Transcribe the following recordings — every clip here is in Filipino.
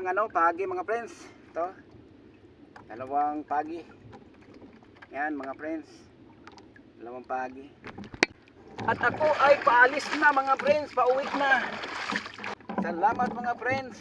isang pagi mga friends. Ito. Dalawang pagi. Yan mga friends. Dalawang pagi. At ako ay paalis na mga friends. Pauwi na. Salamat mga friends.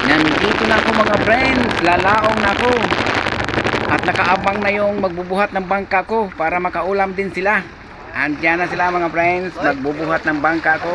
Nandito na ako mga friends, lalaong na ako. At nakaabang na yung magbubuhat ng bangka ko para makaulam din sila. Andiyan na sila mga friends, magbubuhat ng bangka ko.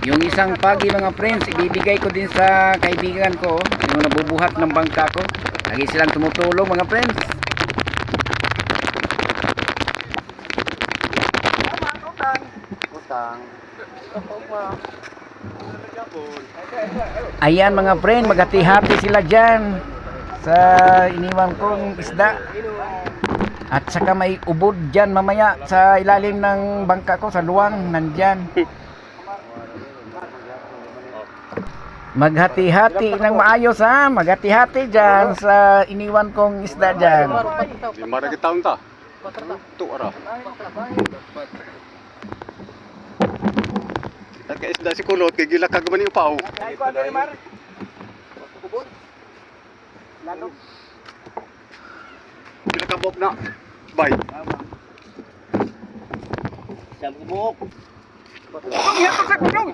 Yung isang pagi mga friends, ibibigay ko din sa kaibigan ko, yung nabubuhat ng bangka ko. Lagi silang tumutulong mga friends. Ayan mga friend, maghati-hati sila dyan sa iniwan kong isda. At saka may ubod dyan mamaya sa ilalim ng bangka ko, sa luwang, nandyan. Maghati-hati ng maayos ha. Maghati-hati dyan sa iniwan kong isda dyan. Lima lagi tahun ta? Itu arah. Kita ke isda si kulot, kay gila kagaman yung pao. Gila kabok na. Bye. Siya bubuk.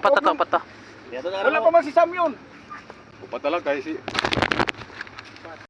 Patata. Wala Wala pa man si Sam yun. Upat talaga si